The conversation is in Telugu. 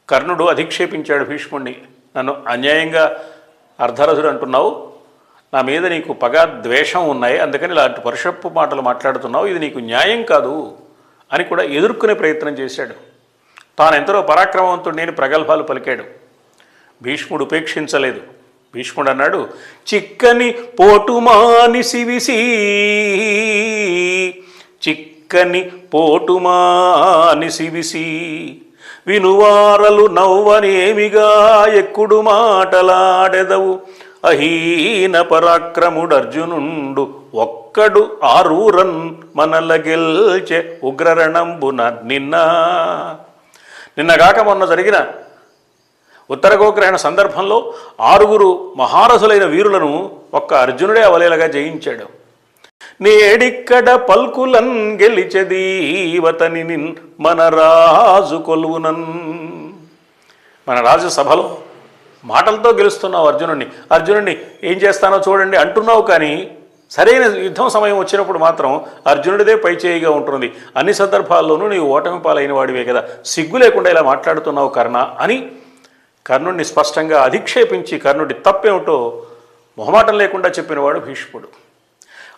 కర్ణుడు అధిక్షేపించాడు భీష్ముడిని. నన్ను అన్యాయంగా అర్ధరథుడు అంటున్నావు, నా మీద నీకు పగ ద్వేషం ఉన్నాయి, అందుకని ఇలాంటి పరుషపు మాటలు మాట్లాడుతున్నావు, ఇది నీకు న్యాయం కాదు అని కూడా ఎదుర్కొనే ప్రయత్నం చేశాడు. తాను ఎంతలో పరాక్రమవంతుడు నేను ప్రగల్భాలు పలికాడు. భీష్ముడు ఉపేక్షించలేదు. భీష్ముడు అన్నాడు, చిక్కని పోటుమానిసివిసి, చిక్కని పోటుమానిసివిసి, వినువారలు నవ్వనేమిగా ఎక్కుడు మాటలాడెదవు, అహీన పరాక్రముడర్జునుండు ఒక్కడు ఆరూరన్ మనల గెల్చె ఉగ్రరణంబున నిన్నగాక మొన్న జరిగిన ఉత్తర గోగ్రహణ సందర్భంలో 6 మహారథులైన వీరులను ఒక్క అర్జునుడే అవలేలగా జయించాడు. నేడిక్కడ పల్కులన్ గెలిచెదీవతని మన రాజు కొలువునన్. మన రాజు సభలో మాటలతో గెలుస్తున్నావు అర్జునుడిని ఏం చేస్తానో చూడండి అంటున్నావు, కానీ సరైన యుద్ధం సమయం వచ్చినప్పుడు మాత్రం అర్జునుడిదే పైచేయిగా ఉంటుంది. అన్ని సందర్భాల్లోనూ నీవు ఓటమి పాలైన వాడివే కదా, సిగ్గు లేకుండా ఇలా మాట్లాడుతున్నావు కర్ణ అని కర్ణుడిని స్పష్టంగా అధిక్షేపించి కర్ణుడి తప్పేమిటో మొహమాటం లేకుండా చెప్పినవాడు భీష్ముడు.